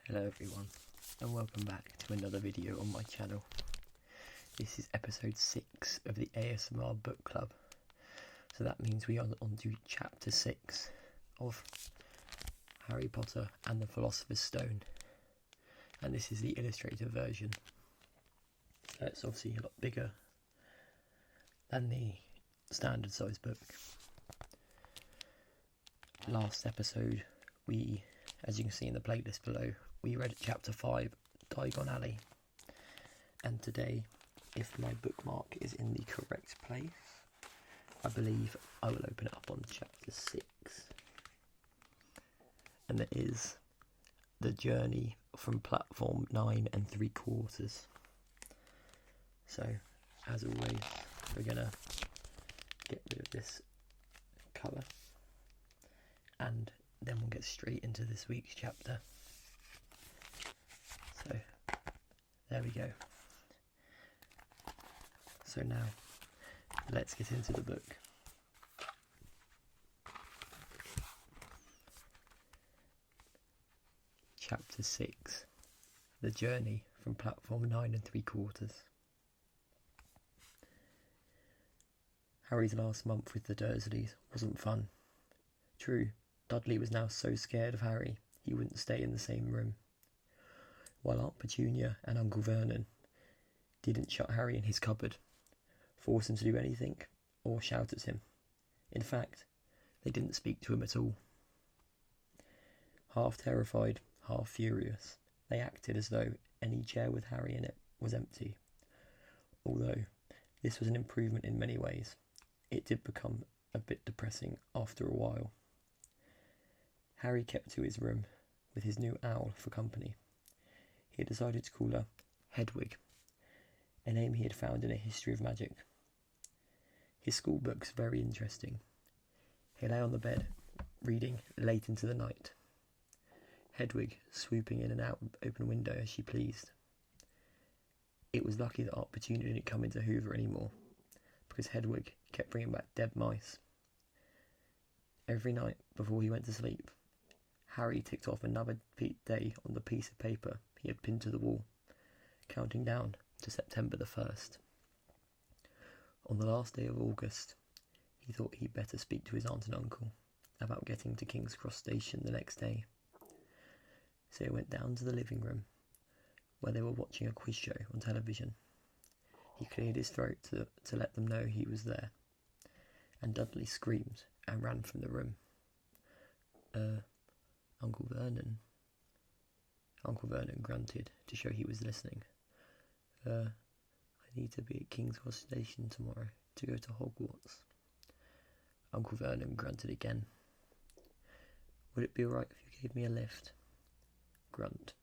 Hello everyone, and welcome back to another video on my channel. This is episode 6 of the ASMR book club. So that means we are on to chapter 6 of Harry Potter and the Philosopher's Stone. And this is the illustrated version. So it's obviously a lot bigger than the standard size book. Last episode we, as you can see in the playlist below, we read chapter 5, Diagon Alley. And today, if my bookmark is in the correct place, I believe I will open it up on chapter 6. And it is the journey from platform 9 3/4. So, as always, we're going to get rid of this cover. And then we'll get straight into this week's chapter. So, there we go. So now, let's get into the book. Chapter 6, The Journey from Platform 9 3/4. Harry's last month with the Dursleys wasn't fun. True, Dudley was now so scared of Harry he wouldn't stay in the same room, while Aunt Petunia and Uncle Vernon didn't shut Harry in his cupboard, force him to do anything, or shout at him. In fact, they didn't speak to him at all. Half terrified, half furious, they acted as though any chair with Harry in it was empty. Although this was an improvement in many ways, it did become a bit depressing after a while. Harry kept to his room with his new owl for company. He had decided to call her Hedwig, a name he had found in a history of magic. His school book's very interesting. He lay on the bed, reading late into the night, Hedwig swooping in and out of the open window as she pleased. It was lucky that Aunt Petunia didn't come into Hoover anymore, because Hedwig kept bringing back dead mice. Every night before he went to sleep, Harry ticked off another day on the piece of paper he had pinned to the wall, counting down to September the 1st. On the last day of August, he thought he'd better speak to his aunt and uncle about getting to King's Cross Station the next day. So he went down to the living room, where they were watching a quiz show on television. He cleared his throat to let them know he was there, and Dudley screamed and ran from the room. Uncle Vernon? Uncle Vernon grunted to show he was listening. I need to be at King's Cross Station tomorrow to go to Hogwarts. Uncle Vernon grunted again. Would it be alright if you gave me a lift? Grunt.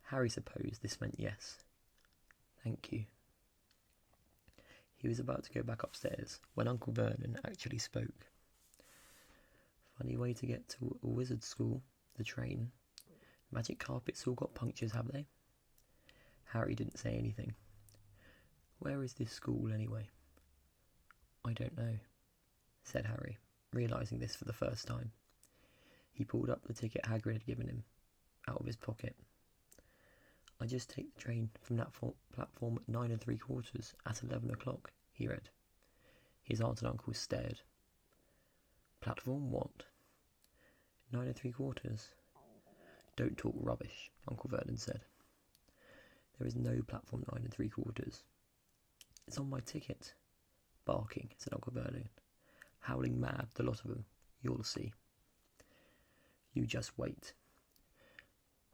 Harry supposed this meant yes. Thank you. He was about to go back upstairs when Uncle Vernon actually spoke. Funny way to get to a wizard school, the train. Magic carpets all got punctures, have they? Harry didn't say anything. Where is this school, anyway? I don't know, said Harry, realising this for the first time. He pulled up the ticket Hagrid had given him, out of his pocket. I just take the train from that platform 9 3/4 at 11 o'clock, he read. His aunt and uncle stared. Platform what? 9 3/4. Don't talk rubbish, Uncle Vernon said. There is no platform 9 3/4. It's on my ticket. Barking, said Uncle Vernon. Howling mad, the lot of them. You'll see. You just wait.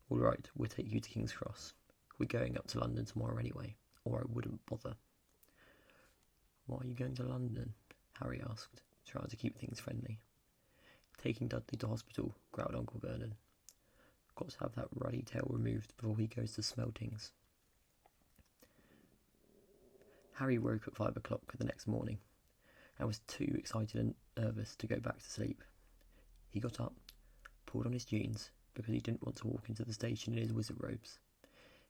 All right, we'll take you to King's Cross. We're going up to London tomorrow anyway, or I wouldn't bother. Why are you going to London? Harry asked, trying to keep things friendly. Taking Dudley to hospital, growled Uncle Vernon. Got to have that ruddy tail removed before he goes to Smeltings. Harry woke at 5 o'clock the next morning and was too excited and nervous to go back to sleep. He got up, pulled on his jeans because he didn't want to walk into the station in his wizard robes.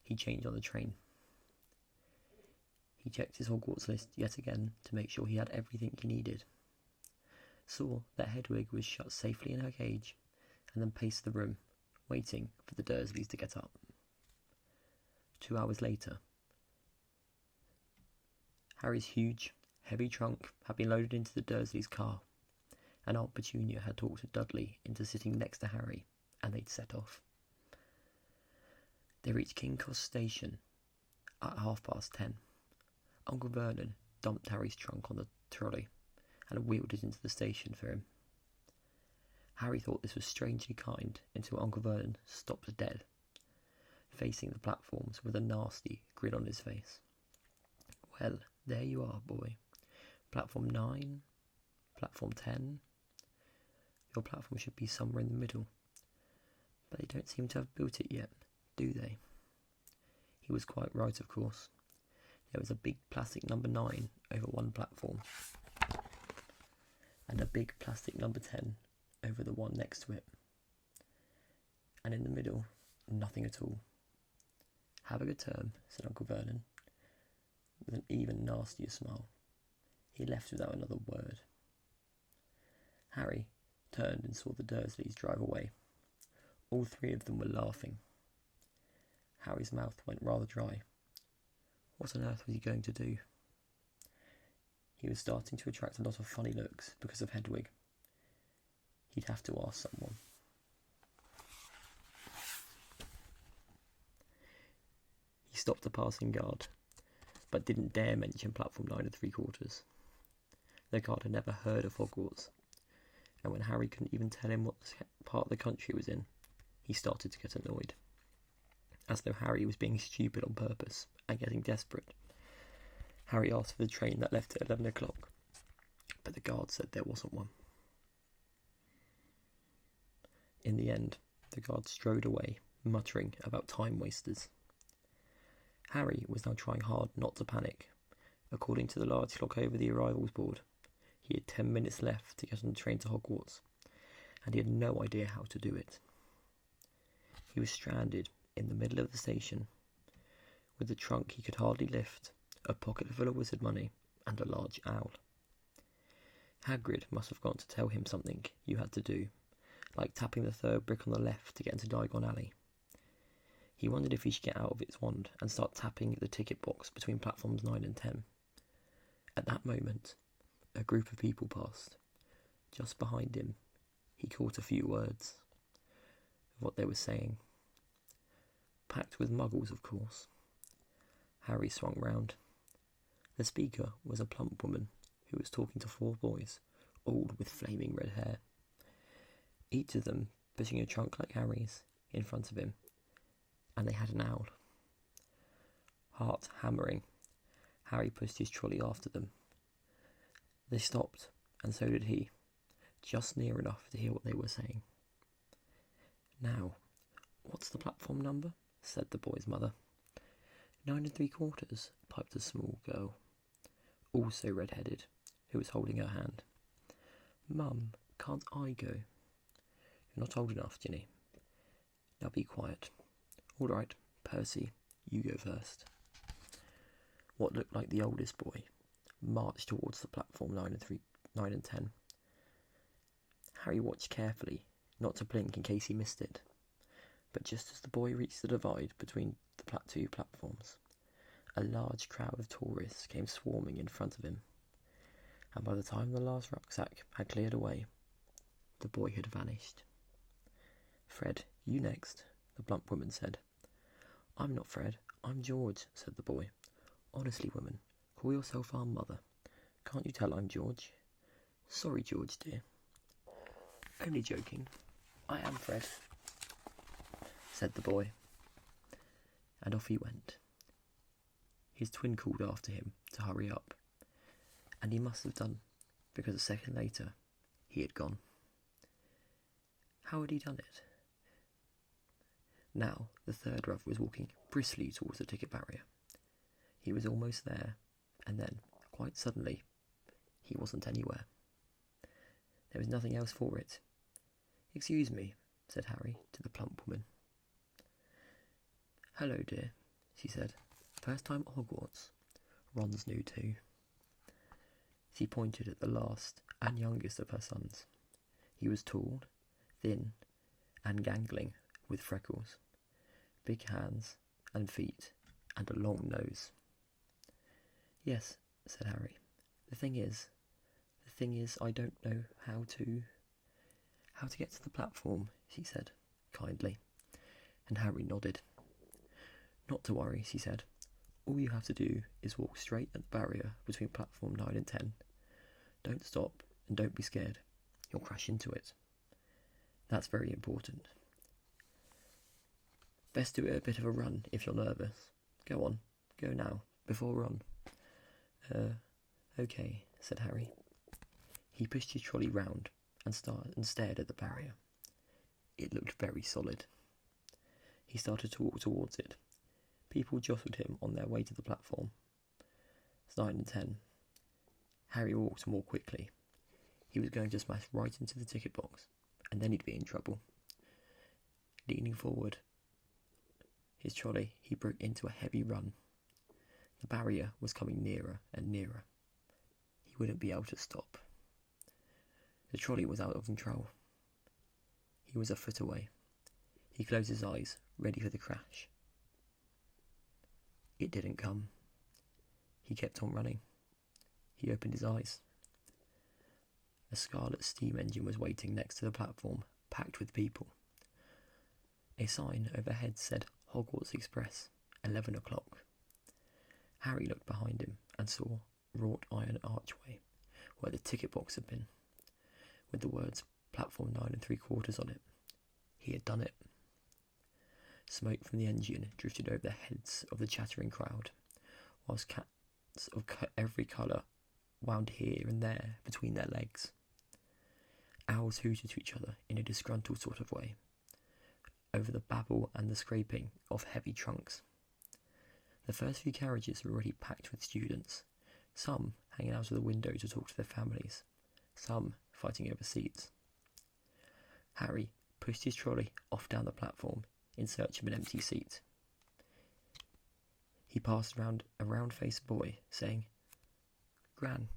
He changed on the train. He checked his Hogwarts list yet again to make sure he had everything he needed. Saw that Hedwig was shut safely in her cage, and then paced the room waiting for the Dursleys to get up. 2 hours later, Harry's huge, heavy trunk had been loaded into the Dursleys' car, and Aunt Petunia had talked Dudley into sitting next to Harry, and they'd set off. They reached King's Cross Station at 10:30. Uncle Vernon dumped Harry's trunk on the trolley and wheeled it into the station for him. Harry thought this was strangely kind until Uncle Vernon stopped dead, facing the platforms with a nasty grin on his face. "Well, there you are, boy. Platform 9, platform 10. Your platform should be somewhere in the middle, but they don't seem to have built it yet, do they?" He was quite right, of course. There was a big plastic number 9 over one platform, and a big plastic number 10 over the one next to it. And in the middle, nothing at all. "Have a good term," said Uncle Vernon, with an even nastier smile. He left without another word. Harry turned and saw the Dursleys drive away. All three of them were laughing. Harry's mouth went rather dry. What on earth was he going to do? He was starting to attract a lot of funny looks because of Hedwig. He'd have to ask someone. He stopped a passing guard, but didn't dare mention platform 9 3/4. The guard had never heard of Hogwarts, and when Harry couldn't even tell him what part of the country it was in, he started to get annoyed. As though Harry was being stupid on purpose and getting desperate. Harry asked for the train that left at 11 o'clock, but the guard said there wasn't one. In the end, the guard strode away, muttering about time wasters. Harry was now trying hard not to panic. According to the large clock over the arrivals board, he had 10 minutes left to get on the train to Hogwarts, and he had no idea how to do it. He was stranded in the middle of the station, with a trunk he could hardly lift, a pocket full of wizard money, and a large owl. Hagrid must have gone to tell him something you had to do, like tapping the third brick on the left to get into Diagon Alley. He wondered if he should get out of his wand and start tapping the ticket box between platforms 9 and 10. At that moment, a group of people passed. Just behind him, he caught a few words of what they were saying. Packed with muggles, of course. Harry swung round. The speaker was a plump woman who was talking to 4 boys, all with flaming red hair. Each of them pushing a trunk like Harry's in front of him, and they had an owl. Heart hammering, Harry pushed his trolley after them. They stopped, and so did he, just near enough to hear what they were saying. "Now, what's the platform number?" said the boy's mother. 9 3/4, piped a small girl, also red-headed, who was holding her hand. "Mum, can't I go?" "You're not old enough, Ginny. Now be quiet." "All right, Percy, you go first." What looked like the oldest boy marched towards the platform 9 and 10. Harry watched carefully, not to blink in case he missed it. But just as the boy reached the divide between the two platforms, a large crowd of tourists came swarming in front of him, and by the time the last rucksack had cleared away, the boy had vanished. "Fred, you next," the plump woman said. "I'm not Fred, I'm George," said the boy. "Honestly, woman, call yourself our mother. Can't you tell I'm George?" "Sorry, George, dear." "Only joking. I am Fred," said the boy. And off he went. His twin called after him to hurry up, and he must have done, because a second later he had gone. How had he done it? Now the third brother was walking briskly towards the ticket barrier. He was almost there, and then, quite suddenly, he wasn't anywhere. There was nothing else for it. "Excuse me," said Harry to the plump woman. "Hello, dear," she said. "First time at Hogwarts. Ron's new too." She pointed at the last and youngest of her sons. He was tall, thin, and gangling, with freckles, big hands and feet, and a long nose. Yes, said Harry. The thing is, I don't know how to get to the platform, she said, kindly, and Harry nodded. Not to worry, she said. All you have to do is walk straight at the barrier between platform 9 and 10. Don't stop, and don't be scared. You'll crash into it. That's very important. Best do it a bit of a run if you're nervous. Go on, go now, before run. Okay, said Harry. He pushed his trolley round and stared at the barrier. It looked very solid. He started to walk towards it. People jostled him on their way to the platform. It's 9 and 10. Harry walked more quickly. He was going to smash right into the ticket box, and then he'd be in trouble. Leaning forward his trolley, he broke into a heavy run. The barrier was coming nearer and nearer. He wouldn't be able to stop. The trolley was out of control. He was a foot away. He closed his eyes, ready for the crash. It didn't come. He kept on running. He opened his eyes. A scarlet steam engine was waiting next to the platform, packed with people. A sign overhead said Hogwarts Express, 11 o'clock. Harry looked behind him and saw a wrought iron archway where the ticket box had been, with the words platform 9 3/4 on it. He had done it. Smoke from the engine drifted over the heads of the chattering crowd, whilst cats of every colour wound here and there between their legs. Owls hooted to each other in a disgruntled sort of way, over the babble and the scraping of heavy trunks. The first few carriages were already packed with students, some hanging out of the window to talk to their families, some fighting over seats. Harry pushed his trolley off down the platform in search of an empty seat. He passed round a round-faced boy, saying, "Gran,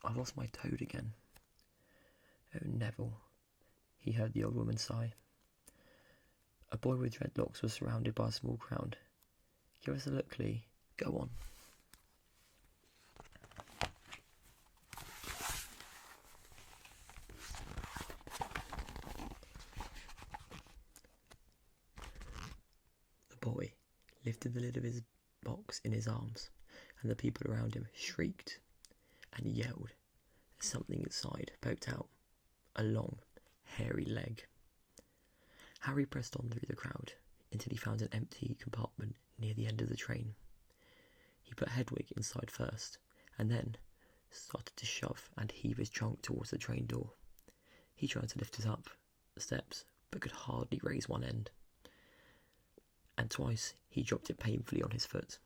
I lost my toad again." "Oh, Neville," he heard the old woman sigh. A boy with dreadlocks was surrounded by a small crowd. "Give us a look, Lee. Go on." The boy lifted the lid of his box in his arms, and the people around him shrieked and yelled as something inside poked out, a long, hairy leg. Harry pressed on through the crowd until he found an empty compartment near the end of the train. He put Hedwig inside first, and then started to shove and heave his trunk towards the train door. He tried to lift it up the steps, but could hardly raise one end. And twice he dropped it painfully on his foot.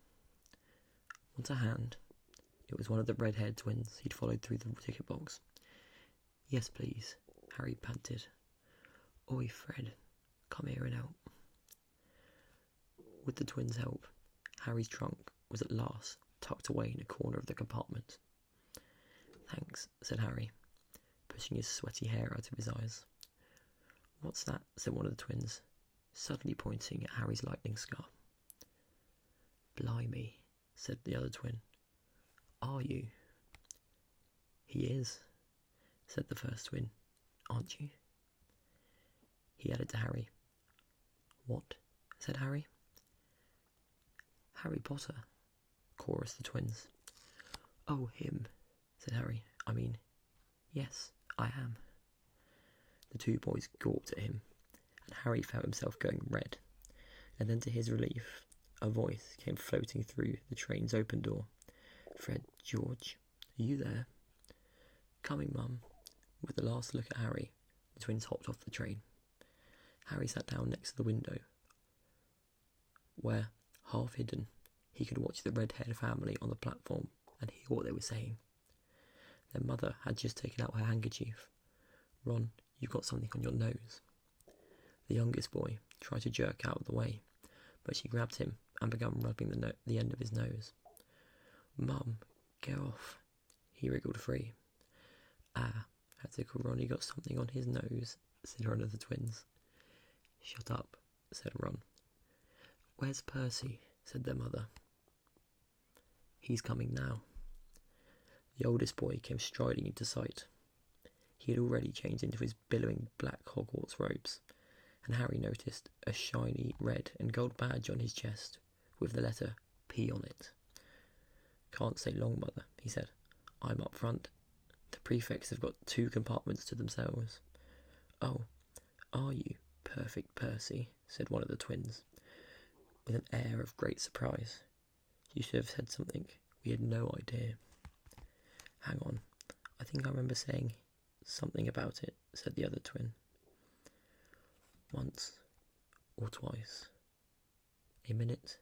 Want a hand? It was one of the red-haired twins he'd followed through the ticket box. "Yes, please," Harry panted. "Oi, Fred, come here and help." With the twins' help, Harry's trunk was at last tucked away in a corner of the compartment. "Thanks," said Harry, pushing his sweaty hair out of his eyes. "What's that?" said one of the twins, suddenly pointing at Harry's lightning scar. "Blimey," said the other twin. "Are you?" "He is," said the first twin. "Aren't you?" He added to Harry. "What?" said Harry. "Harry Potter," chorused the twins. "Oh, him," said Harry. Yes, I am." The two boys gawped at him, and Harry found himself going red. And then, to his relief, a voice came floating through the train's open door. "Fred, George, are you there?" "Coming, Mum." With the last look at Harry, the twins hopped off the train. Harry sat down next to the window, where, half hidden, he could watch the red-haired family on the platform and hear what they were saying. Their mother had just taken out her handkerchief. "Ron, you've got something on your nose." The youngest boy tried to jerk out of the way, but she grabbed him and began rubbing the end of his nose. "Mum, get off." He wriggled free. "Ah, has Uncle Ronnie got something on his nose?" said one of the twins. "Shut up," said Ron. Where's Percy? Said their mother. He's coming now. The oldest boy came striding into sight. He had already changed into his billowing black Hogwarts robes, and Harry noticed a shiny red and gold badge on his chest with the letter P on it. Can't stay long, Mother, he said. I'm up front. The prefects have got 2 compartments to themselves. Oh, are you, perfect Percy? Said one of the twins, with an air of great surprise. You should have said something. We had no idea. Hang on, I think I remember saying something about it, said the other twin. Once or twice. A minute.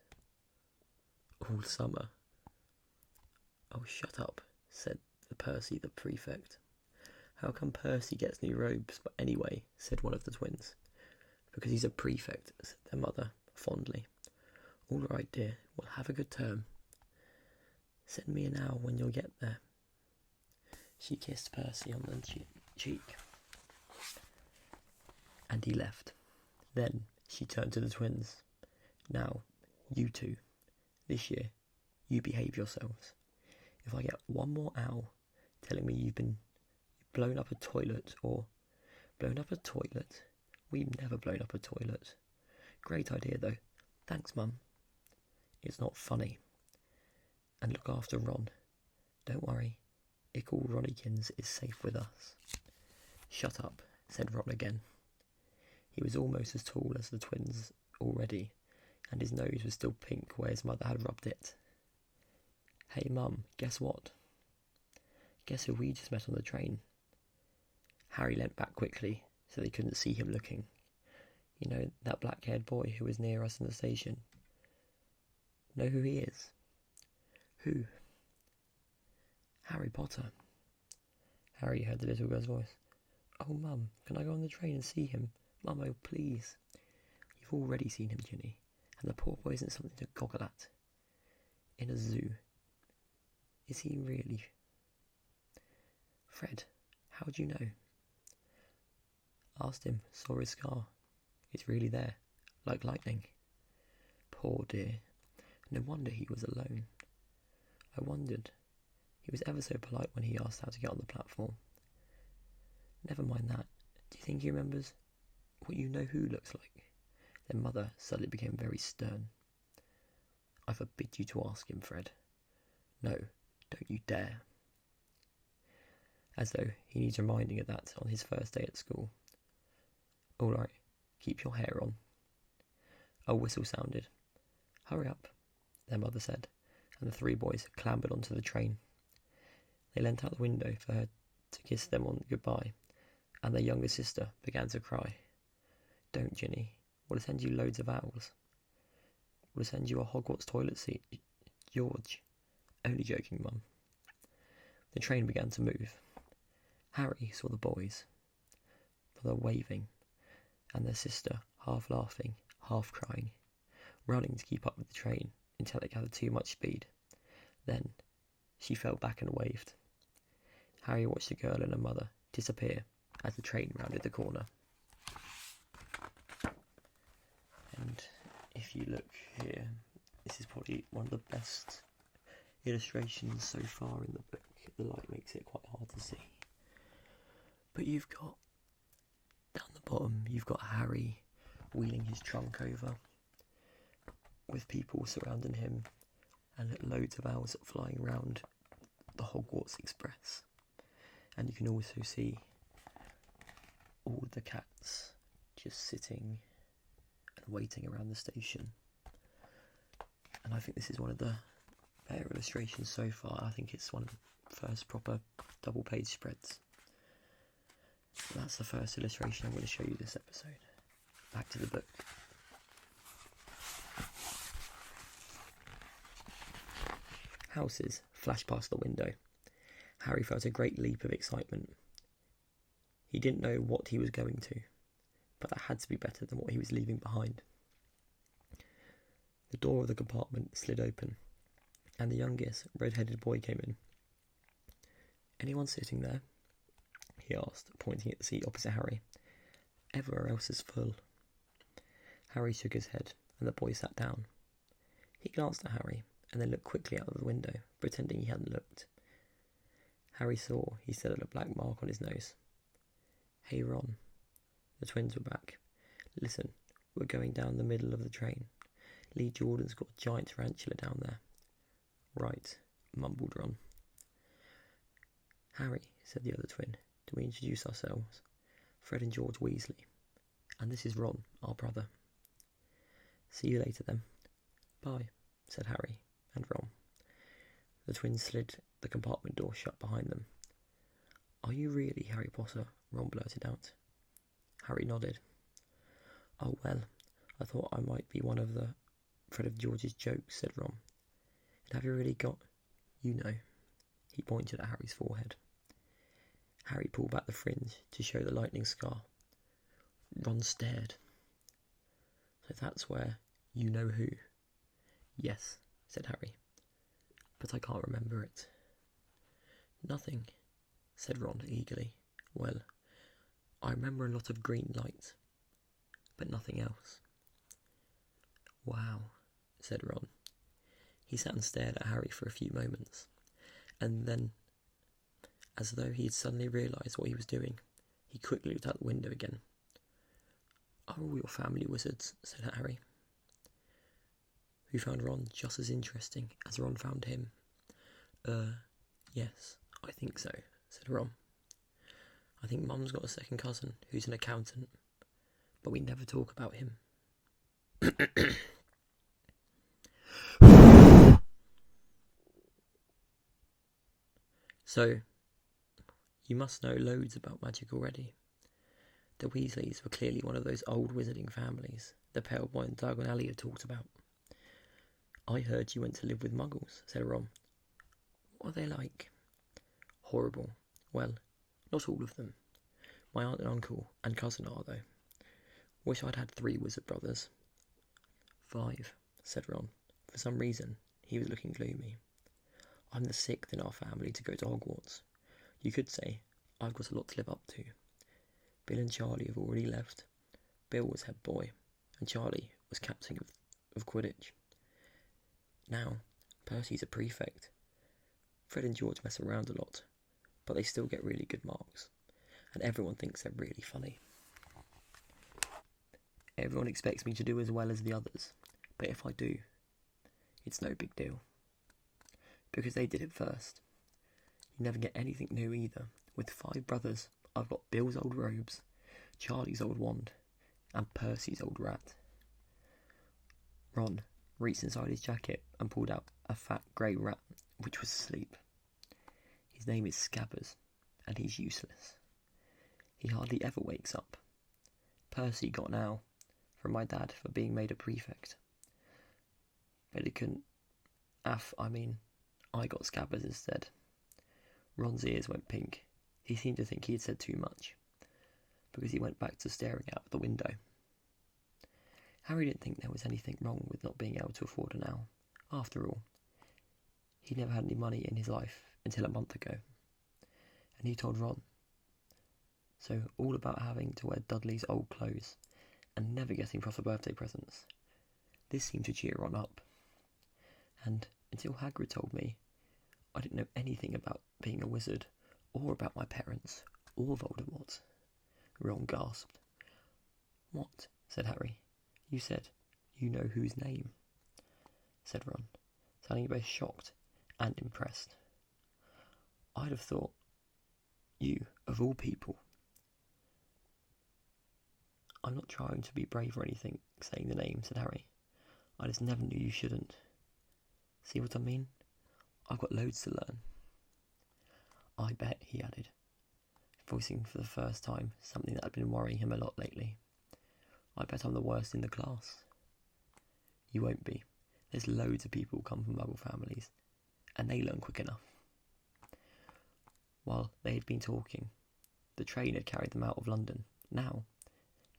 All summer. Oh, shut up, said Percy the prefect. How come Percy gets new robes anyway, said one of the twins. Because he's a prefect, said their mother fondly. All right, dear, we'll have a good term. Send me an owl when you'll get there. She kissed Percy on the cheek. And he left. Then she turned to the twins. Now, you two, this year, you behave yourselves. If I get one more owl telling me you've blown up a toilet or blown up a toilet, we've never blown up a toilet. Great idea though. Thanks, Mum. It's not funny. And look after Ron. Don't worry, Ickle Ronnikins is safe with us. Shut up, said Ron again. He was almost as tall as the twins already, and his nose was still pink where his mother had rubbed it. Hey, Mum, guess what? Guess who we just met on the train? Harry leant back quickly so they couldn't see him looking. You know, that black-haired boy who was near us in the station. Know who he is? Who? Harry Potter. Harry heard the little girl's voice. Oh, Mum, can I go on the train and see him? Mum, oh, please. You've already seen him, Ginny, and the poor boy isn't something to goggle at. In a zoo. Is he really? Fred, how do you know? Asked him, saw his scar. It's really there, like lightning. Poor dear. No wonder he was alone. I wondered. He was ever so polite when he asked how to get on the platform. Never mind that. Do you think he remembers what you know who looks like? Their mother suddenly became very stern. I forbid you to ask him, Fred. No, don't you dare. As though he needs reminding of that on his first day at school. All right, keep your hair on. A whistle sounded. Hurry up, their mother said, and the 3 boys clambered onto the train. They leant out the window for her to kiss them on goodbye, and their younger sister began to cry. Don't, Ginny. We'll send you loads of owls. We'll send you a Hogwarts toilet seat. George. Only joking, Mum. The train began to move. Harry saw the boys, mother waving, and their sister half laughing, half crying, running to keep up with the train until it gathered too much speed. Then she fell back and waved. Harry watched the girl and her mother disappear as the train rounded the corner. And if you look here, this is probably one of the best illustrations so far in the book. The light makes it quite hard to see. But you've got, down the bottom, you've got Harry wheeling his trunk over with people surrounding him and loads of owls flying around the Hogwarts Express. And you can also see all the cats just sitting and waiting around the station. And I think this is one of the better illustrations so far. I think it's one of the first proper double page spreads. So that's the first illustration I'm going to show you this episode. Back to the book. Houses flashed past the window. Harry felt a great leap of excitement. He didn't know what he was going to, but that had to be better than what he was leaving behind. The door of the compartment slid open, and the youngest red-headed boy came in. Anyone sitting there? He asked, pointing at the seat opposite Harry. Everywhere else is full. Harry shook his head, and the boy sat down. He glanced at Harry, and then looked quickly out of the window, pretending he hadn't looked. Harry saw he still had a black mark on his nose. "Hey, Ron." The twins were back. "Listen, we're going down the middle of the train. Lee Jordan's got a giant tarantula down there." "Right," mumbled Ron. "Harry," said the other twin, "do we introduce ourselves? Fred and George Weasley. And this is Ron, our brother." "See you later, then." "Bye," said Harry and Ron. The twins slid the compartment door shut behind them. "Are you really Harry Potter?" Ron blurted out. Harry nodded. "Oh, well, I thought I might be one of the Fred and George's jokes," said Ron. "And have you really got, you know?" He pointed at Harry's forehead. Harry pulled back the fringe to show the lightning scar. Ron stared. "So that's where you know who?" "Yes," said Harry, "but I can't remember it." "Nothing," said Ron eagerly. "Well, I remember a lot of green light, but nothing else." "Wow," said Ron. He sat and stared at Harry for a few moments, and then, as though he had suddenly realised what he was doing, he quickly looked out the window again. "Are all your family wizards?" said Harry, who found Ron just as interesting as Ron found him. Yes, I think so," said Ron. "I think Mum's got a second cousin who's an accountant, but we never talk about him." "So, you must know loads about magic already." The Weasleys were clearly one of those old wizarding families the pale boy in Diagon Alley had talked about. "I heard you went to live with Muggles," said Ron. "What are they like?" "Horrible. Well, not all of them. My aunt and uncle and cousin are, though. Wish I'd had 3 wizard brothers." "5, said Ron. For some reason, he was looking gloomy. "I'm the 6th in our family to go to Hogwarts. You could say I've got a lot to live up to. Bill and Charlie have already left. Bill was head boy, and Charlie was captain of Quidditch. Now, Percy's a prefect. Fred and George mess around a lot, but they still get really good marks, and everyone thinks they're really funny. Everyone expects me to do as well as the others, but if I do, it's no big deal. Because they did it first. You never get anything new either. With 5 brothers, I've got Bill's old robes, Charlie's old wand, and Percy's old rat." Ron reached inside his jacket and pulled out a fat grey rat, which was asleep. "His name is Scabbers, and he's useless. He hardly ever wakes up. Percy got an owl from my dad for being made a prefect. But he couldn't... I got Scabbers instead." Ron's ears went pink. He seemed to think he had said too much, because he went back to staring out the window. Harry didn't think there was anything wrong with not being able to afford an owl. After all, he'd never had any money in his life until a month ago. And he told Ron. So all about having to wear Dudley's old clothes and never getting proper birthday presents. This seemed to cheer Ron up. And until Hagrid told me, I didn't know anything about being a wizard, or about my parents, or Voldemort. Ron gasped. "What?" said Harry. "You said, you know whose name?" said Ron, sounding both shocked and impressed. "I'd have thought you, of all people." "I'm not trying to be brave or anything, saying the name," said Harry. "I just never knew you shouldn't. See what I mean? I've got loads to learn." "I bet," he added, voicing for the first time something that had been worrying him a lot lately. "I bet I'm the worst in the class." "You won't be. There's loads of people come from Muggle families, and they learn quick enough." While they had been talking, the train had carried them out of London. Now,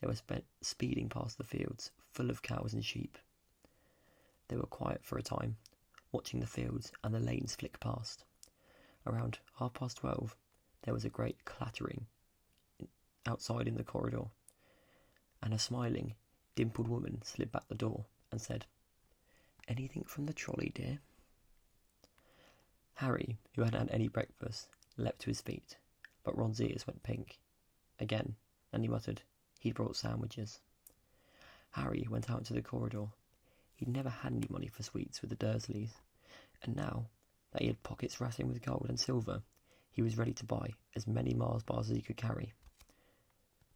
they were speeding past the fields full of cows and sheep. They were quiet for a time, watching the fields and the lanes flick past. Around 12:30, there was a great clattering outside in the corridor, and a smiling, dimpled woman slid back the door and said, "Anything from the trolley, dear?" Harry, who hadn't had any breakfast, leapt to his feet, but Ron's ears went pink again, and he muttered he'd brought sandwiches. Harry went out into the corridor. He'd never had any money for sweets with the Dursleys, and now that he had pockets rattling with gold and silver, he was ready to buy as many Mars bars as he could carry.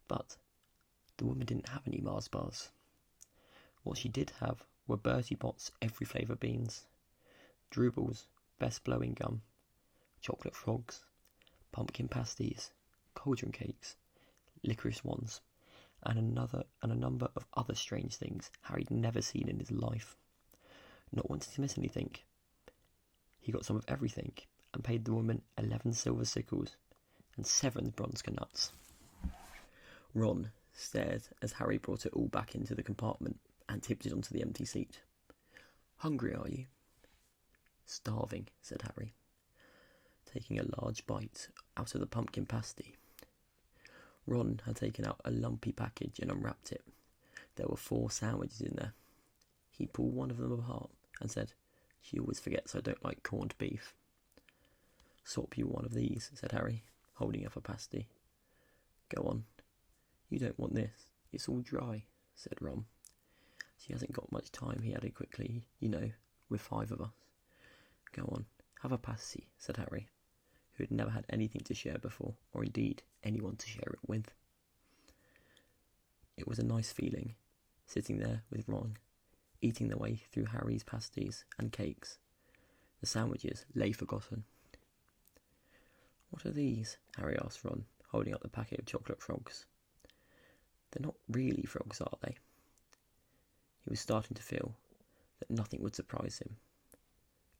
But the woman didn't have any Mars bars. What she did have were Bertie Bott's every flavour beans, Drubel's best blowing gum, chocolate frogs, pumpkin pasties, cauldron cakes, licorice wands, and a number of other strange things Harry'd never seen in his life. Not wanting to miss anything, he got some of everything and paid the woman 11 silver sickles and 7 bronze nuts. Ron stared as Harry brought it all back into the compartment and tipped it onto the empty seat. "Hungry, are you?" "Starving," said Harry, taking a large bite out of the pumpkin pasty. Ron had taken out a lumpy package and unwrapped it. There were 4 sandwiches in there. He pulled one of them apart and said, "She always forgets I don't like corned beef." "Swap you one of these," said Harry, holding up a pasty. "Go on. You don't want this. It's all dry," said Ron. "She hasn't got much time," he added quickly, with 5 of us. "Go on, have a pasty," said Harry, who had never had anything to share before, or indeed anyone to share it with. It was a nice feeling, sitting there with Ron, eating their way through Harry's pasties and cakes. The sandwiches lay forgotten. "What are these?" Harry asked Ron, holding up the packet of chocolate frogs. "They're not really frogs, are they?" He was starting to feel that nothing would surprise him.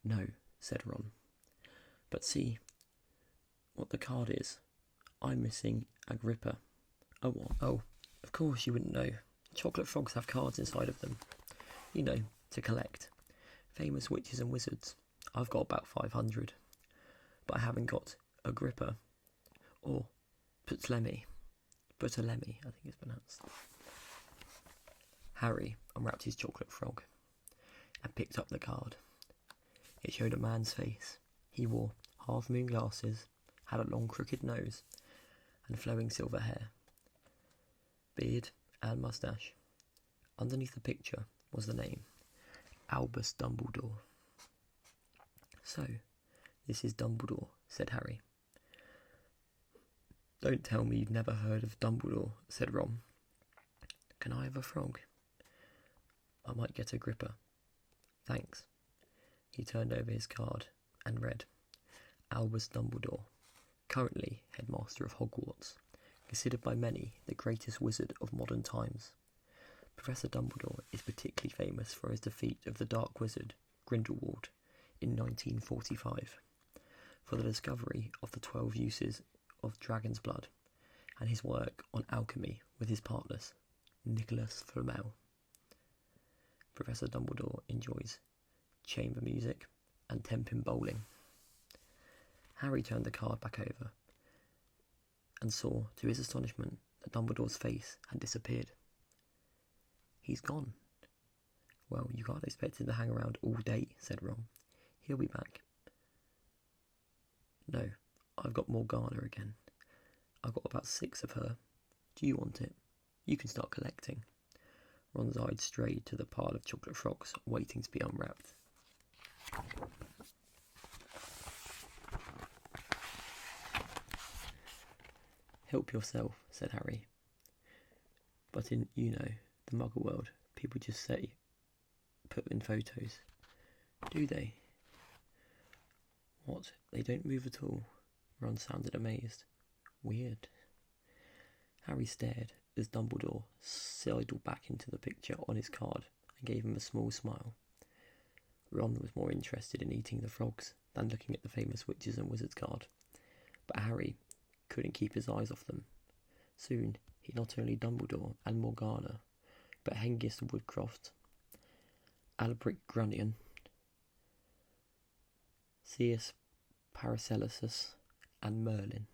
"No," said Ron. "But see what the card is. I'm missing Agrippa." "Oh, what?" "Oh, of course you wouldn't know. Chocolate frogs have cards inside of them. To collect. Famous witches and wizards. I've got about 500. But I haven't got Agrippa. Or Ptolemy, I think it's pronounced." Harry unwrapped his chocolate frog and picked up the card. It showed a man's face. He wore half-moon glasses, had a long crooked nose, and flowing silver hair, beard and moustache. Underneath the picture was the name, Albus Dumbledore. "So, this is Dumbledore," said Harry. "Don't tell me you've never heard of Dumbledore," said Ron. "Can I have a frog?" "I might get Agrippa." "Thanks." He turned over his card and read, "Albus Dumbledore, currently headmaster of Hogwarts, considered by many the greatest wizard of modern times. Professor Dumbledore is particularly famous for his defeat of the Dark Wizard, Grindelwald, in 1945, for the discovery of the 12 uses of dragon's blood, and his work on alchemy with his partners, Nicholas Flamel. Professor Dumbledore enjoys chamber music and 10-pin bowling." Harry turned the card back over and saw, to his astonishment, that Dumbledore's face had disappeared. "He's gone." "Well, you can't expect him to hang around all day," said Ron. "He'll be back." "No, I've got Morgana again. I've got about 6 of her. Do you want it? You can start collecting." Ron's eyes strayed to the pile of chocolate frogs waiting to be unwrapped. "Help yourself," said Harry. "But in, the Muggle world, people just say, put in photos." "Do they?" "What, they don't move at all?" Ron sounded amazed. "Weird." Harry stared as Dumbledore sidled back into the picture on his card and gave him a small smile. Ron was more interested in eating the frogs than looking at the famous witches and wizards card, but Harry couldn't keep his eyes off them. Soon he not only Dumbledore and Morgana, but Hengist Woodcroft, Albric Grunion, Ceus Paracelsus, and Merlin.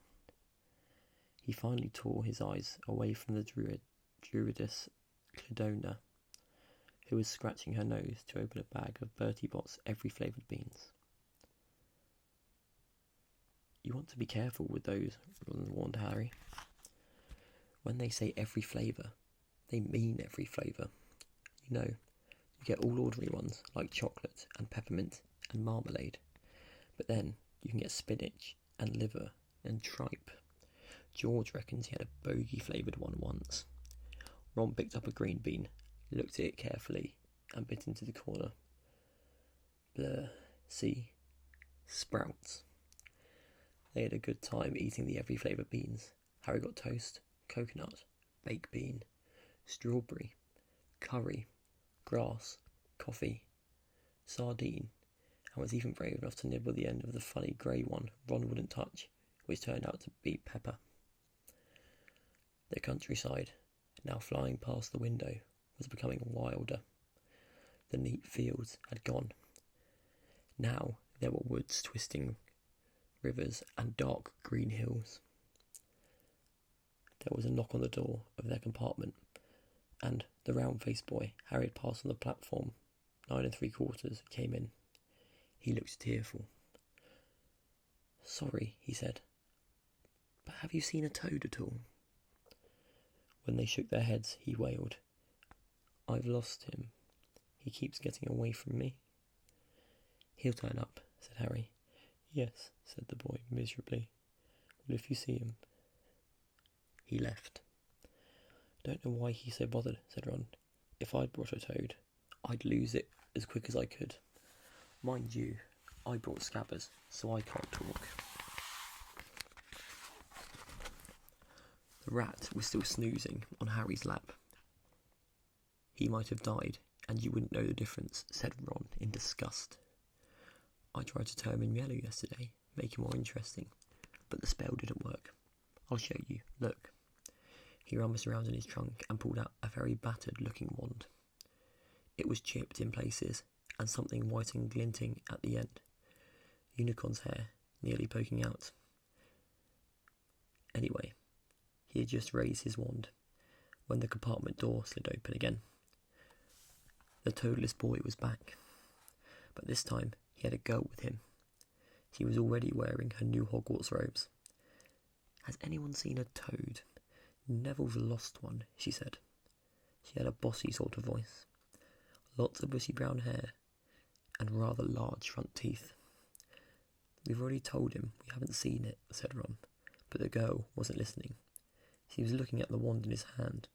He finally tore his eyes away from the Druidess Cladona, who was scratching her nose to open a bag of Bertie Bott's every flavoured beans. "You want to be careful with those," Ron warned Harry. "When they say every flavour, they mean every flavour. You know, you get all ordinary ones like chocolate and peppermint and marmalade, but then you can get spinach and liver and tripe. George reckons he had a bogey flavoured one once." Ron picked up a green bean, looked at it carefully, and bit into the corner. "Bleh, see? Sprouts." They had a good time eating the every flavour beans. Harry got toast, coconut, baked bean, strawberry, curry, grass, coffee, sardine, and was even brave enough to nibble the end of the funny grey one Ron wouldn't touch, which turned out to be pepper. The countryside, now flying past the window, was becoming wilder. The neat fields had gone. Now there were woods twisting, rivers and dark green hills. There was a knock on the door of their compartment, and the round-faced boy Harry had passed on the platform 9 3/4 came in. He looked tearful. "Sorry," he said, "but have you seen a toad at all?" When they shook their heads, he wailed, "I've lost him. He keeps getting away from me." "He'll turn up," said Harry. "Yes," said the boy miserably. "Well, if you see him." He left. "Don't know why he's so bothered," said Ron. "If I'd brought a toad, I'd lose it as quick as I could. Mind you, I brought Scabbers, so I can't talk." The rat was still snoozing on Harry's lap. "He might have died, and you wouldn't know the difference," said Ron in disgust. "I tried to turn him yellow yesterday, make him more interesting, but the spell didn't work. I'll show you, look." He rummaged around in his trunk and pulled out a very battered-looking wand. It was chipped in places, and something white and glinting at the end. Unicorn's hair nearly poking out. Anyway, he had just raised his wand when the compartment door slid open again. The toadless boy was back, but this time he had a girl with him. She was already wearing her new Hogwarts robes. "Has anyone seen a toad? Neville's lost one," she said. She had a bossy sort of voice, lots of bushy brown hair, and rather large front teeth. "We've already told him we haven't seen it," said Ron, but the girl wasn't listening. She was looking at the wand in his hand.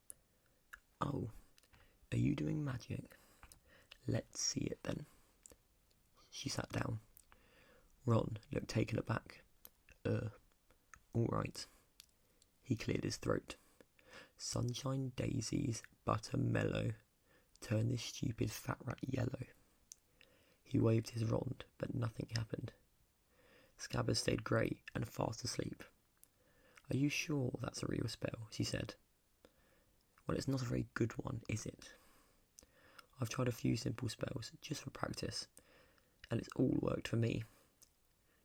"Oh, are you doing magic? Let's see it then." She sat down. Ron looked taken aback. All right." He cleared his throat. "Sunshine daisies, butter mellow, turn this stupid fat rat yellow." He waved his wand, but nothing happened. Scabbers stayed grey and fast asleep. "Are you sure that's a real spell?" she said. "Well, it's not a very good one, is it? I've tried a few simple spells just for practice, and it's all worked for me.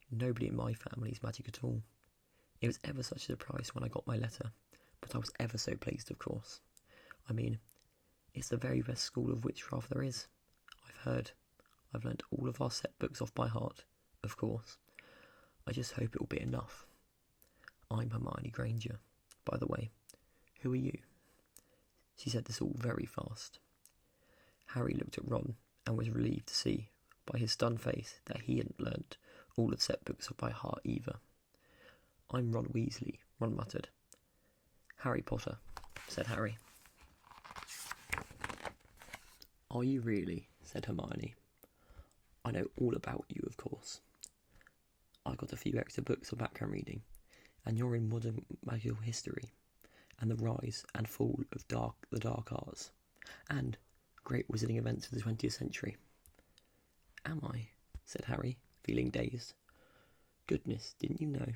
Nobody in my family's magic at all. It was ever such a surprise when I got my letter, but I was ever so pleased, of course. I mean, it's the very best school of witchcraft there is. I've heard. I've learnt all of our set books off by heart, of course. I just hope it'll be enough. I'm Hermione Granger, by the way. Who are you?" She said this all very fast. Harry looked at Ron and was relieved to see, by his stunned face, that he hadn't learnt all of set books off by heart either. "I'm Ron Weasley," Ron muttered. "Harry Potter," said Harry. "Are you really?" said Hermione. "I know all about you, of course. I got a few extra books for background reading, and you're in modern magical history, and the rise and fall of the dark arts, and great wizarding events of the 20th century. "Am I?" said Harry, feeling dazed. "Goodness, didn't you know?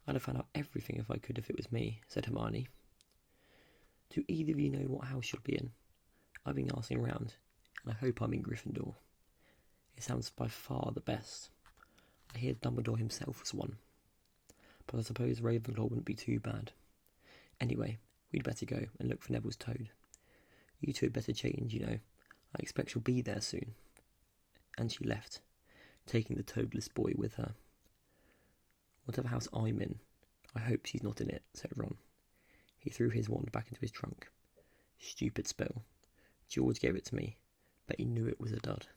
I'd have found out everything if I could if it was me," said Hermione. "Do either of you know what house you'll be in? I've been asking around, and I hope I'm in Gryffindor. It sounds by far the best. I hear Dumbledore himself was one. But I suppose Ravenclaw wouldn't be too bad. Anyway, we'd better go and look for Neville's toad. You two had better change, I expect she'll be there soon. And she left, taking the toadless boy with her. Whatever house I'm in, I hope she's not in it, said Ron. He threw his wand back into his trunk. Stupid spell. George gave it to me, but he knew it was a dud.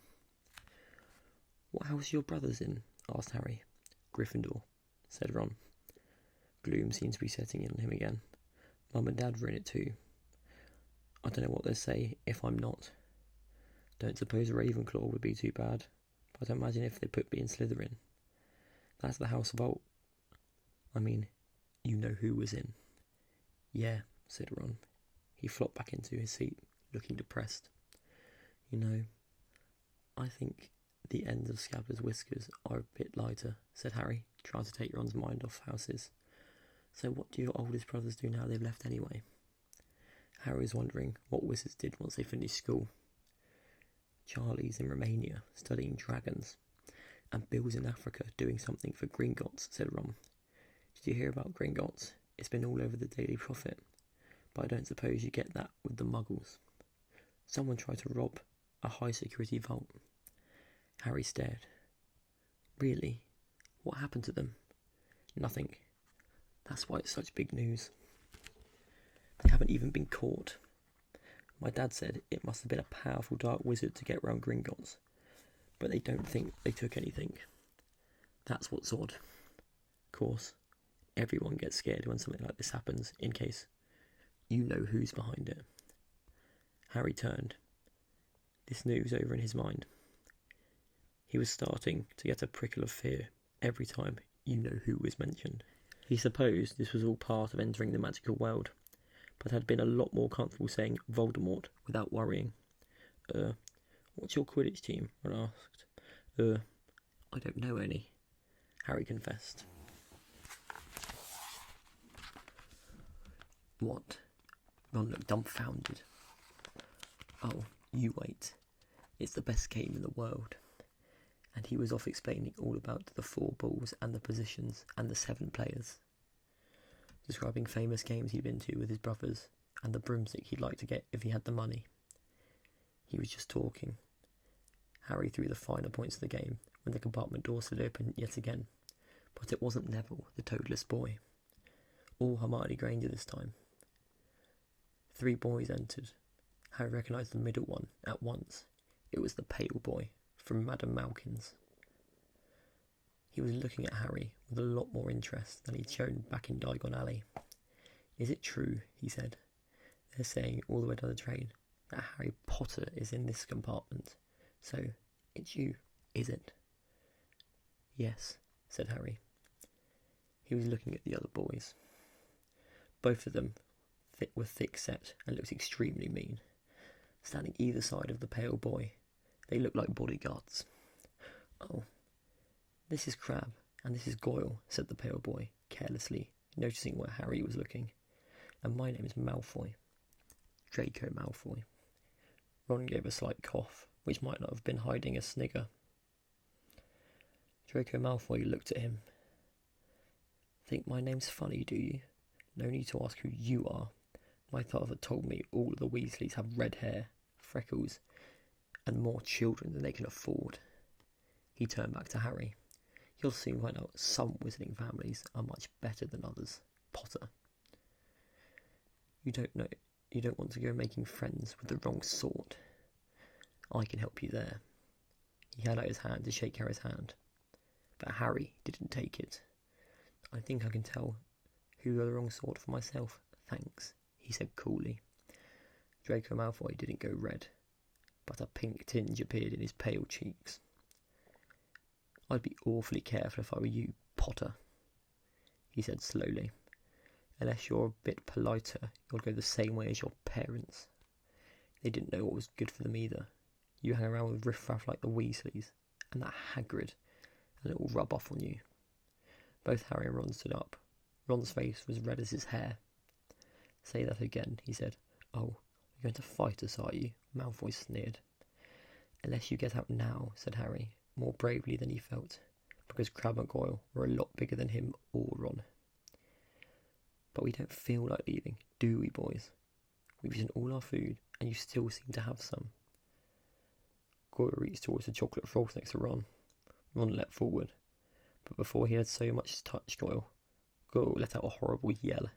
What house are your brothers in? Asked Harry. Gryffindor, said Ron. Gloom seemed to be setting in on him again. Mum and Dad were in it too. I don't know what they'll say if I'm not. Don't suppose Ravenclaw would be too bad, but I imagine if they put me in Slytherin. That's the House Vault. I mean, you know who was in. Yeah, said Ron. He flopped back into his seat, looking depressed. I think the ends of Scabbers' whiskers are a bit lighter, said Harry, trying to take Ron's mind off houses. So what do your oldest brothers do now they've left anyway? Harry was wondering what wizards did once they finished school. Charlie's in Romania, studying dragons, and Bill's in Africa doing something for Gringotts, said Ron. Did you hear about Gringotts? It's been all over the Daily Prophet, but I don't suppose you get that with the Muggles. Someone tried to rob a high-security vault. Harry stared. Really? What happened to them? Nothing. That's why it's such big news. They haven't even been caught. My dad said it must have been a powerful dark wizard to get round Gringotts, but they don't think they took anything. That's what's odd. Of course, everyone gets scared when something like this happens, in case you know who's behind it. Harry turned. This news over in his mind. He was starting to get a prickle of fear every time you know who was mentioned. He supposed this was all part of entering the magical world, but had been a lot more comfortable saying Voldemort without worrying. What's your Quidditch team? Ron asked. I don't know any, Harry confessed. What? Ron looked dumbfounded. Oh, you wait. It's the best game in the world. And he was off explaining all about the 4 balls and the positions and the 7 players, describing famous games he'd been to with his brothers and the broomstick he'd like to get if he had the money. He was just talking. Harry threw the finer points of the game when the compartment door slid open yet again, but it wasn't Neville, the toadless boy, or Hermione Granger this time. 3 boys entered. Harry recognised the middle one at once. It was the pale boy from Madame Malkin's. He was looking at Harry with a lot more interest than he'd shown back in Diagon Alley. Is it true, he said. They're saying all the way down the train that Harry Potter is in this compartment. So, it's you, is it? Yes, said Harry. He was looking at the other boys. Both of them were thick-set and looked extremely mean. Standing either side of the pale boy, they looked like bodyguards. Oh, this is Crabbe, and this is Goyle, said the pale boy, carelessly, noticing where Harry was looking. And my name is Malfoy. Draco Malfoy. Ron gave a slight cough, which might not have been hiding a snigger. Draco Malfoy looked at him. Think my name's funny, do you? No need to ask who you are. My father told me all of the Weasleys have red hair, freckles, and more children than they can afford. He turned back to Harry. You'll soon find out some wizarding families are much better than others, Potter. You don't want to go making friends with the wrong sort. I can help you there. He held out his hand to shake Harry's hand, but Harry didn't take it. I think I can tell who you're the wrong sort for myself, thanks, he said coolly. Draco Malfoy didn't go red, but a pink tinge appeared in his pale cheeks. I'd be awfully careful if I were you, Potter, he said slowly. Unless you're a bit politer, you'll go the same way as your parents. They didn't know what was good for them either. You hang around with riffraff like the Weasleys, and that Hagrid, and it will rub off on you. Both Harry and Ron stood up. Ron's face was red as his hair. Say that again, he said. Oh, you're going to fight us, are you? Malfoy sneered. Unless you get out now, said Harry, more bravely than he felt, because Crabbe and Goyle were a lot bigger than him or Ron. But we don't feel like leaving, do we, boys? We've eaten all our food, and you still seem to have some. Goyle reached towards the chocolate froth next to Ron. Ron leapt forward, but before he had so much as touched Goyle let out a horrible yell.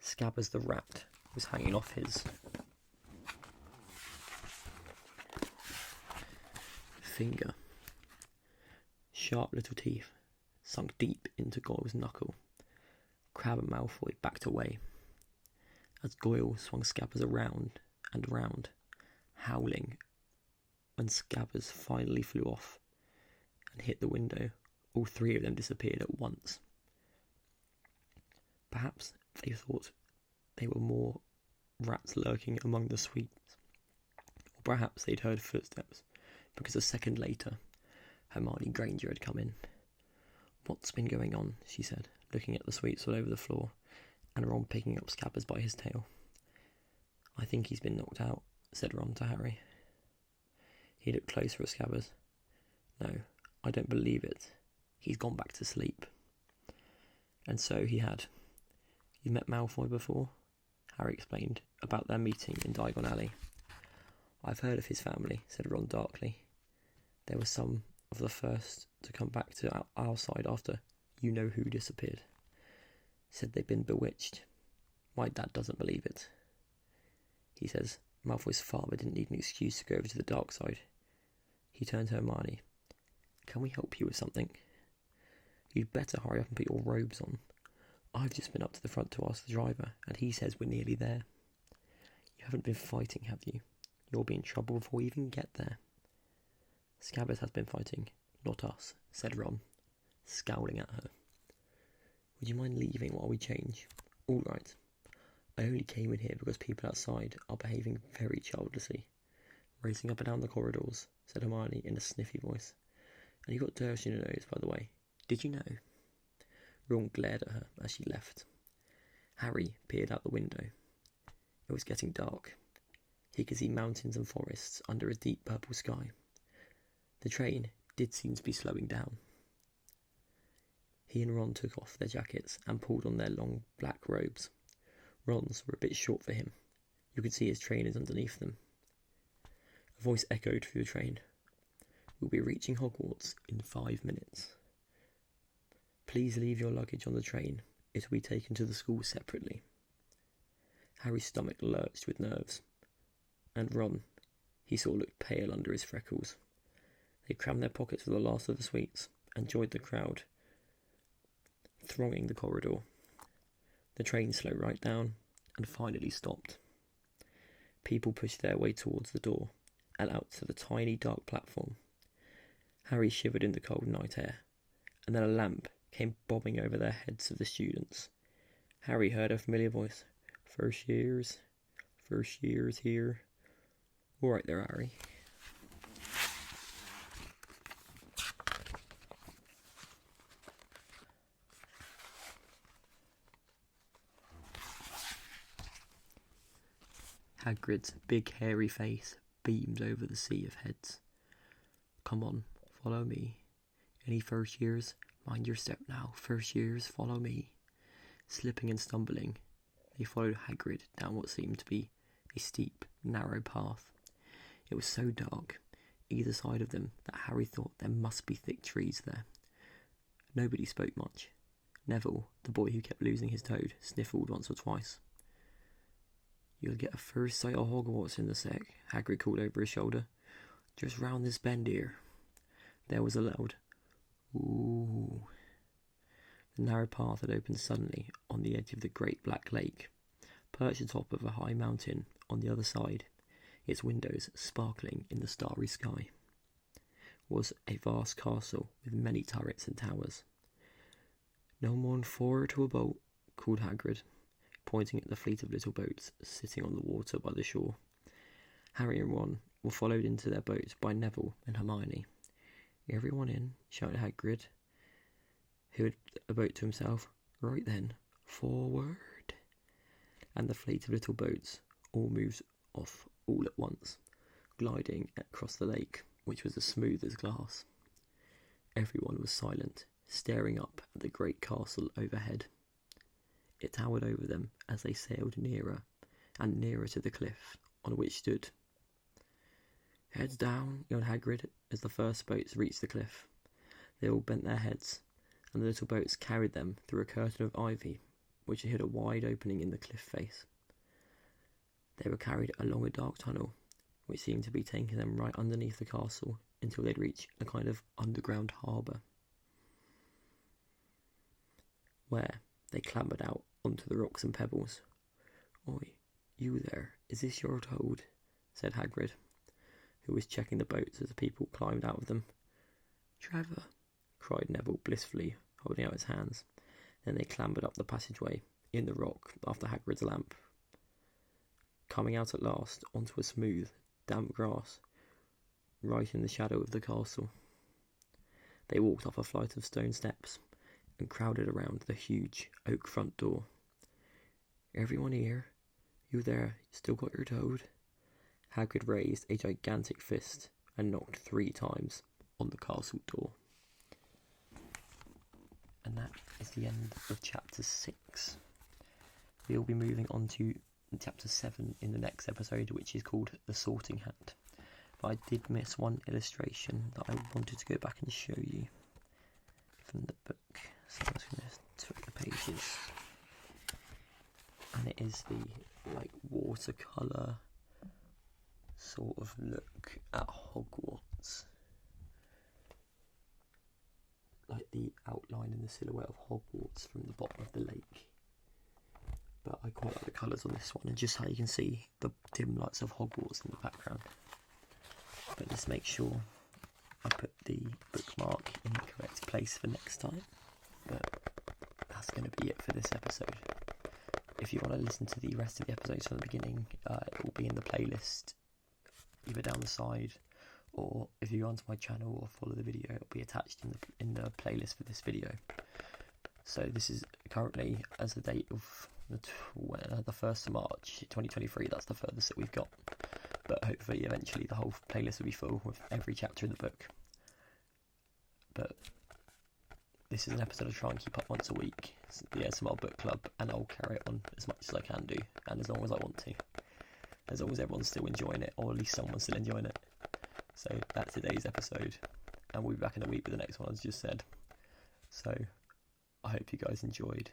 Scabbers the rat was hanging off his finger. Sharp little teeth sunk deep into Goyle's knuckle. Crabbe and Malfoy backed away as Goyle swung Scabbers around and round, howling. When Scabbers finally flew off and hit the window, all three of them disappeared at once. Perhaps they thought they were more rats lurking among the sweets, or perhaps they'd heard footsteps, because a second later, Hermione Granger had come in. "What's been going on?" she said, looking at the sweets all over the floor, and Ron picking up Scabbers by his tail. "I think he's been knocked out," said Ron to Harry. He looked closer at Scabbers. "No, I don't believe it. He's gone back to sleep." And so he had. "You've met Malfoy before?" Harry explained about their meeting in Diagon Alley. "I've heard of his family," said Ron darkly. "They were some of the first to come back to our side after you-know-who disappeared. Said they'd been bewitched. My dad doesn't believe it. He says Malfoy's father didn't need an excuse to go over to the dark side." He turned to Hermione. "Can we help you with something?" "You'd better hurry up and put your robes on. I've just been up to the front to ask the driver, and he says we're nearly there." "You haven't been fighting, have you? You'll be in trouble before we even get there." "Scabbers has been fighting, not us," said Ron, scowling at her. "Would you mind leaving while we change?" "All right. I only came in here because people outside are behaving very childishly. Racing up and down the corridors," said Hermione in a sniffy voice. "And you got dirt in your nose, by the way. Did you know?" Ron glared at her as she left. Harry peered out the window. It was getting dark. He could see mountains and forests under a deep purple sky. The train did seem to be slowing down. He and Ron took off their jackets and pulled on their long black robes. Ron's were a bit short for him. You could see his trainers underneath them. A voice echoed through the train. "We'll be reaching Hogwarts in 5 minutes. Please leave your luggage on the train. It will be taken to the school separately." Harry's stomach lurched with nerves, and Ron, he saw, looked pale under his freckles. They crammed their pockets with the last of the sweets and joined the crowd thronging the corridor. The train slowed right down and finally stopped. People pushed their way towards the door and out to the tiny dark platform. Harry shivered in the cold night air, and then a lamp came bobbing over their heads of the students. Harry heard a familiar voice. First years here." "All right there, Harry." Hagrid's big hairy face beamed over the sea of heads. "Come on, follow me. Any first years? Mind your step now. First years, follow me." Slipping and stumbling, they followed Hagrid down what seemed to be a steep, narrow path. It was so dark, either side of them, that Harry thought there must be thick trees there. Nobody spoke much. Neville, the boy who kept losing his toad, sniffled once or twice. "You'll get a first sight of Hogwarts in the sec," Hagrid called over his shoulder. "Just round this bend here." There was a loud "ooh." The narrow path had opened suddenly on the edge of the great black lake. Perched atop of a high mountain on the other side, its windows sparkling in the starry sky, was a vast castle with many turrets and towers. "No more'n 4 to a boat," called Hagrid, pointing at the fleet of little boats sitting on the water by the shore. Harry and Ron were followed into their boat by Neville and Hermione. "Everyone in," shouted Hagrid, who had a boat to himself. "Right then, forward." And the fleet of little boats all moved off all at once, gliding across the lake, which was as smooth as glass. Everyone was silent, staring up at the great castle overhead. It towered over them as they sailed nearer and nearer to the cliff on which stood. "Heads down," yelled Hagrid as the first boats reached the cliff. They all bent their heads, and the little boats carried them through a curtain of ivy, which hid a wide opening in the cliff face. They were carried along a dark tunnel, which seemed to be taking them right underneath the castle until they'd reach a kind of underground harbour, where they clambered out onto the rocks and pebbles. "Oi, you there, is this your toad?" said Hagrid, who was checking the boats as the people climbed out of them. "Trevor," cried Neville blissfully, holding out his hands. Then they clambered up the passageway in the rock after Hagrid's lamp, coming out at last onto a smooth, damp grass, right in the shadow of the castle. They walked up a flight of stone steps and crowded around the huge oak front door. "Everyone here? You there, still got your toad?" Hagrid raised a gigantic fist and knocked 3 times on the castle door. And that is the end of chapter 6. We'll be moving on to chapter 7 in the next episode, which is called The Sorting Hat. But I did miss one illustration that I wanted to go back and show you from the book. So I'm just going to flip the pages. And it is the watercolour sort of look at Hogwarts. Like the outline and the silhouette of Hogwarts from the bottom of the lake. But I quite like the colours on this one, and just how you can see the dim lights of Hogwarts in the background. But just make sure I put the bookmark in the correct place for next time. But that's going to be it for this episode. If you want to listen to the rest of the episodes from the beginning, it will be in the playlist either down the side, or if you go onto my channel or follow the video, it'll be attached in the playlist for this video. So this is currently, as the date of the 1st of March 2023, that's the furthest that we've got. But hopefully eventually the whole playlist will be full with every chapter in the book. But this is an episode I try and keep up once a week. The ASMR book club, and I'll carry it on as much as I can do, and as long as I want to. As long as everyone's still enjoying it, or at least someone's still enjoying it. So that's today's episode, and we'll be back in a week with the next one, as just said. So I hope you guys enjoyed.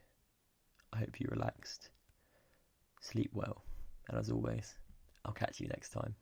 I hope you relaxed. Sleep well, and as always, I'll catch you next time.